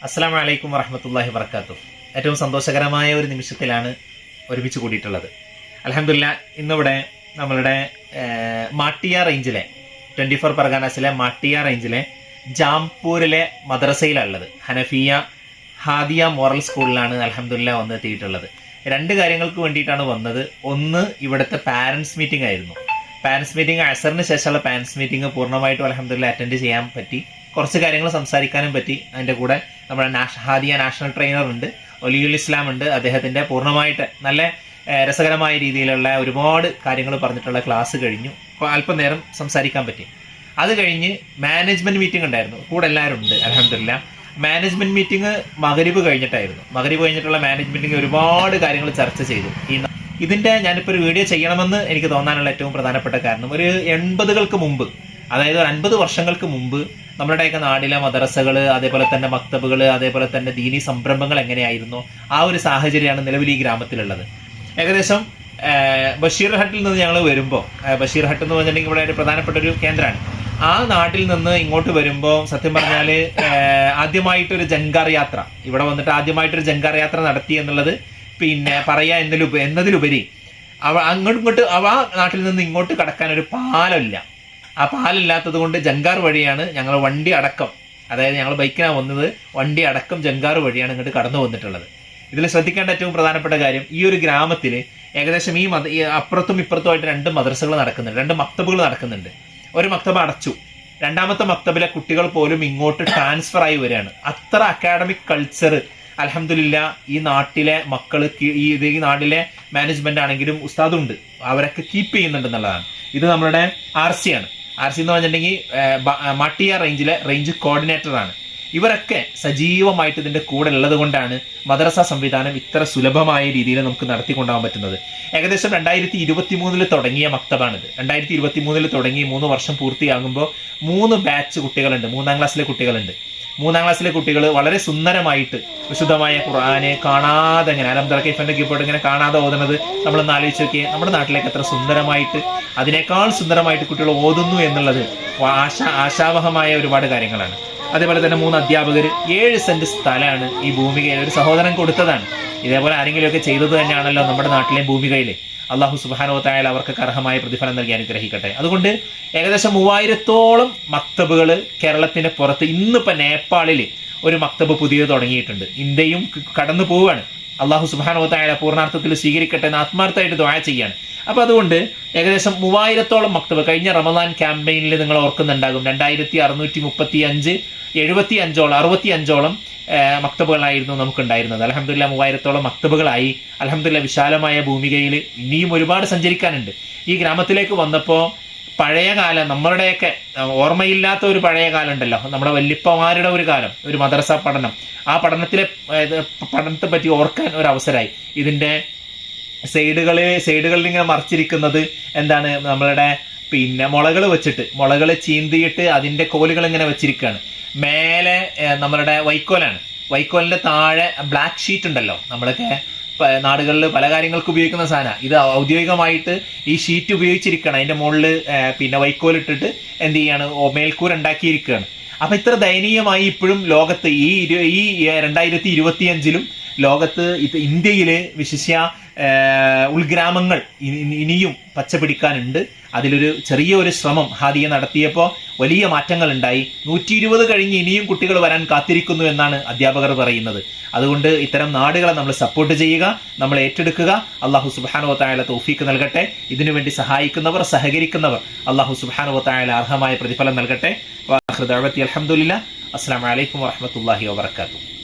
അസ്സലാമു അലൈക്കും വറഹ്മത്തുള്ളാഹി വബറകാതുഹു. ഏറ്റവും സന്തോഷകരമായ ഒരു നിമിഷത്തിലാണ് ഒരുമിച്ച് കൂടിയിട്ടുള്ളത്. അൽഹംദുലില്ലാ, ഇന്നിവിടെ നമ്മളുടെ മാട്ടിയ റേഞ്ചിലെ 24 പർഗാനാസിലെ മാട്ടിയ റേഞ്ചിലെ ജാംപൂരിലെ മദ്രസയിലുള്ളത് ഹനഫിയ ഹാദിയ മോറൽ സ്കൂളിലാണ് അൽഹംദുലില്ലാ വന്നെത്തിയിട്ടുള്ളത്. രണ്ട് കാര്യങ്ങൾക്ക് വേണ്ടിയിട്ടാണ് വന്നത്. ഒന്ന്, ഇവിടുത്തെ പാരൻസ് മീറ്റിംഗ് ആയിരുന്നു. പാരൻസ് മീറ്റിംഗ് അസറിന് ശേഷമുള്ള പാരൻസ് മീറ്റിംഗ് പൂർണ്ണമായിട്ടും അൽഹംദുലില്ലാ അറ്റൻഡ് ചെയ്യാൻ പറ്റി. കുറച്ച് കാര്യങ്ങൾ സംസാരിക്കാനും പറ്റി. അതിൻ്റെ കൂടെ നമ്മുടെ ഹാദിയ നാഷണൽ ട്രെയിനർ ഉണ്ട്, ഒലിയുൽ ഇസ്ലാം ഉണ്ട്. അദ്ദേഹത്തിൻ്റെ പൂർണ്ണമായിട്ട് നല്ല രസകരമായ രീതിയിലുള്ള ഒരുപാട് കാര്യങ്ങൾ പറഞ്ഞിട്ടുള്ള ക്ലാസ് കഴിഞ്ഞു. അപ്പോൾ അല്പം നേരം സംസാരിക്കാൻ പറ്റി. അത് കഴിഞ്ഞ് മാനേജ്മെൻറ്റ് മീറ്റിംഗ് ഉണ്ടായിരുന്നു. കൂടെ എല്ലാവരും ഉണ്ട് അൽഹംദുലില്ലാ. മാനേജ്മെൻറ്റ് മീറ്റിംഗ് മഗ്‌രിബ് കഴിഞ്ഞിട്ടായിരുന്നു. മഗ്‌രിബ് കഴിഞ്ഞിട്ടുള്ള മാനേജ്മെൻറ്റ് മീറ്റിംഗ് ഒരുപാട് കാര്യങ്ങൾ ചർച്ച ചെയ്തു. ഇതിൻ്റെ ഞാനിപ്പോൾ ഒരു വീഡിയോ ചെയ്യണമെന്ന് എനിക്ക് തോന്നാനുള്ള ഏറ്റവും പ്രധാനപ്പെട്ട കാരണം, ഒരു 80കൾക്ക് മുമ്പ്, അതായത് ഒരു 50 വർഷങ്ങൾക്ക് മുമ്പ് നമ്മുടെയൊക്കെ നാട്ടിലെ മദ്രസകൾ, അതേപോലെ തന്നെ മക്തബുകൾ, അതേപോലെ തന്നെ ദീനി സംരംഭങ്ങൾ എങ്ങനെയായിരുന്നു, ആ ഒരു സാഹചര്യമാണ് നിലവിൽ ഈ ഗ്രാമത്തിലുള്ളത്. ഏകദേശം ബഷീർ ഹട്ടിൽ നിന്ന് ഞങ്ങൾ വരുമ്പോൾ, ബഷീർ ഹട്ട് എന്ന് പറഞ്ഞിട്ടുണ്ടെങ്കിൽ ഇവിടെ ഒരു പ്രധാനപ്പെട്ട ഒരു കേന്ദ്രമാണ്. ആ നാട്ടിൽ നിന്ന് ഇങ്ങോട്ട് വരുമ്പോൾ സത്യം പറഞ്ഞാൽ ആദ്യമായിട്ടൊരു ജങ്കാർ യാത്ര, ഇവിടെ വന്നിട്ട് ആദ്യമായിട്ടൊരു ജങ്കാർ യാത്ര നടത്തി എന്നുള്ളത് പിന്നെ പറയാ എന്നതിലുപരി അങ്ങോട്ട് ആ നാട്ടിൽ നിന്ന് ഇങ്ങോട്ട് കടക്കാൻ ഒരു പാലമില്ല. ആ പാലില്ലാത്തത് കൊണ്ട് ജങ്കാർ വഴിയാണ് ഞങ്ങൾ വണ്ടി അടക്കം, അതായത് ഞങ്ങൾ ബൈക്കിനാണ് വന്നത്, വണ്ടി അടക്കം ജങ്കാർ വഴിയാണ് ഇങ്ങോട്ട് കടന്നു വന്നിട്ടുള്ളത്. ഇതിൽ ശ്രദ്ധിക്കേണ്ട ഏറ്റവും പ്രധാനപ്പെട്ട കാര്യം, ഈ ഒരു ഗ്രാമത്തിൽ ഏകദേശം ഈ അപ്പുറത്തും ഇപ്പുറത്തുമായിട്ട് 2 മദ്രസകൾ നടക്കുന്നുണ്ട്, 2 മക്തബുകൾ നടക്കുന്നുണ്ട്. ഒരു മക്തബ അടച്ചു, രണ്ടാമത്തെ മക്തബിലെ കുട്ടികൾ പോലും ഇങ്ങോട്ട് ട്രാൻസ്ഫർ ആയി വരികയാണ്. അത്ര അക്കാഡമിക് കൾച്ചർ അൽഹംദുലില്ലാ ഈ നാട്ടിലെ മക്കൾ, ഈ നാട്ടിലെ മാനേജ്മെന്റ് ആണെങ്കിലും ഉസ്താദുണ്ട്, അവരൊക്കെ കീപ്പ് ചെയ്യുന്നുണ്ടെന്നുള്ളതാണ്. ഇത് നമ്മുടെ RC ആണ്. RC എന്ന് പറഞ്ഞിട്ടുണ്ടെങ്കിൽ മാട്ടിയ റേഞ്ചിലെ റേഞ്ച് കോർഡിനേറ്ററാണ്. ഇവരൊക്കെ സജീവമായിട്ട് ഇതിൻ്റെ കൂടെ ഉള്ളത് കൊണ്ടാണ് മദ്രസ സംവിധാനം ഇത്ര സുലഭമായ രീതിയിൽ നമുക്ക് നടത്തിക്കൊണ്ടുപോകാൻ പറ്റുന്നത്. ഏകദേശം 2023 തുടങ്ങിയ മക്തബാണിത്. 2023 തുടങ്ങി 3 വർഷം പൂർത്തിയാകുമ്പോൾ 3 ബാച്ച് കുട്ടികളുണ്ട്, 3ാം ക്ലാസ്സിലെ കുട്ടികളുണ്ട്. 3ാം ക്ലാസ്സിലെ കുട്ടികൾ വളരെ സുന്ദരമായിട്ട് വിശുദ്ധമായ ഖുർആനെ കാണാതെ, ഇങ്ങനെ അലംതറ കൈഫിന്റെ കീഴ്പോട്ട് ഇങ്ങനെ കാണാതെ ഓതുന്നത് നമ്മളൊന്ന് ആലോചിച്ച് നോക്കിയേ. നമ്മുടെ നാട്ടിലേക്ക് എത്ര സുന്ദരമായിട്ട്, അതിനേക്കാൾ സുന്ദരമായിട്ട് കുട്ടികൾ ഓതുന്നു എന്നുള്ളത് ആശാവഹമായ ഒരുപാട് കാര്യങ്ങളാണ്. അതേപോലെ തന്നെ 3 അധ്യാപകർ, 7 സെന്റ് സ്ഥലമാണ് ഈ ഭൂമികയിൽ ഒരു സഹോദരൻ കൊടുത്തതാണ്. ഇതേപോലെ ആരെങ്കിലുമൊക്കെ ചെയ്തത് തന്നെയാണല്ലോ നമ്മുടെ നാട്ടിലെ ഭൂമികയിൽ. അള്ളാഹു സുബ്ഹാനഹു വ തആല അവർക്ക് അർഹമായ പ്രതിഫലം നൽകി അനുഗ്രഹിക്കട്ടെ. അതുകൊണ്ട് ഏകദേശം 3000-ഓളം മക്തബുകൾ കേരളത്തിന് പുറത്ത്, ഇന്നിപ്പോൾ നേപ്പാളിൽ ഒരു മക്തബ് പുതിയത് തുടങ്ങിയിട്ടുണ്ട്. ഇന്ത്യയും കടന്നു പോവുകയാണ്. അള്ളാഹു സുബ്ഹാനഹു വ തആല പൂർണ്ണാർത്ഥത്തിൽ സ്വീകരിക്കട്ടെ എന്ന് ആത്മാർത്ഥമായിട്ട് ദുആ ചെയ്യാണ്. അപ്പോൾ അതുകൊണ്ട് ഏകദേശം 3000-ഓളം മക്തബ് കഴിഞ്ഞ റമദാൻ ക്യാമ്പയിനിൽ നിങ്ങൾ ഓർക്കുന്നുണ്ടാകും. 2635 65-ഓളം മക്തബുകളായിരുന്നു നമുക്കുണ്ടായിരുന്നത്. അൽഹംദുലില്ലാ 3000-ഓളം മക്തബുകളായി. അൽഹംദുലില്ലാ വിശാലമായ ഭൂമികയിൽ ഇനിയും ഒരുപാട് സഞ്ചരിക്കാനുണ്ട്. ഈ ഗ്രാമത്തിലേക്ക് വന്നപ്പോൾ പഴയ കാലം, നമ്മളുടെയൊക്കെ ഓർമ്മയില്ലാത്ത ഒരു പഴയ കാലം ഉണ്ടല്ലോ, നമ്മുടെ വല്യപ്പമാരുടെ ഒരു കാലം, ഒരു മദ്രസ പഠനം, ആ പഠനത്തെ പറ്റി ഓർക്കാൻ ഒരു അവസരമായി. ഇതിൻ്റെ സൈഡുകളിൽ ഇങ്ങനെ മറച്ചിരിക്കുന്നത് എന്താണ്, നമ്മളുടെ പിന്നെ മുളകൾ ചീന്തിയിട്ട് അതിൻ്റെ കോലുകൾ ഇങ്ങനെ വെച്ചിരിക്കുകയാണ്. മേലെ നമ്മളുടെ വൈക്കോലാണ്. വൈക്കോലിന്റെ താഴെ ബ്ലാക്ക് ഷീറ്റ് ഉണ്ടല്ലോ, നമ്മളൊക്കെ നാടുകളിൽ പല കാര്യങ്ങൾക്ക് ഉപയോഗിക്കുന്ന സാധനം. ഇത് ഔദ്യോഗികമായിട്ട് ഈ ഷീറ്റ് ഉപയോഗിച്ചിരിക്കുകയാണ്. അതിന്റെ മുകളിൽ പിന്നെ വൈക്കോലിട്ടിട്ട് എന്ത് ചെയ്യാണ്, മേൽക്കൂര ഉണ്ടാക്കിയിരിക്കുകയാണ്. അപ്പൊ ഇത്ര ദയനീയമായി ഇപ്പോഴും ലോകത്ത് ഈ 2025-ലും ലോകത്ത് ഇന്ത്യയില് വിശിഷ്യ ഉൾഗ്രാമങ്ങൾ ഇനിയും പച്ചപിടിക്കാനുണ്ട്. അതിലൊരു ചെറിയൊരു ശ്രമം ഹാദിയ നടത്തിയപ്പോൾ വലിയ മാറ്റങ്ങൾ ഉണ്ടായി. 120 കഴിഞ്ഞ് ഇനിയും കുട്ടികൾ വരാൻ കാത്തിരിക്കുന്നു എന്നാണ് അധ്യാപകർ പറയുന്നത്. അതുകൊണ്ട് ഇത്തരം നാടുകളെ നമ്മൾ സപ്പോർട്ട് ചെയ്യുക, നമ്മൾ ഏറ്റെടുക്കുക. അള്ളാഹു സുബ്ഹാനഹു വ തആല തൗഫീഖ് നൽകട്ടെ. ഇതിനുവേണ്ടി സഹായിക്കുന്നവർ, സഹകരിക്കുന്നവർ അള്ളാഹു സുബ്ഹാനഹു വ തആല അർഹമായ പ്രതിഫലം നൽകട്ടെ. അൽഹംദുലില്ലാ. അസ്സലാമു അലൈക്കും വറഹ്മത്തുള്ളാഹി വബറകാതുഹു.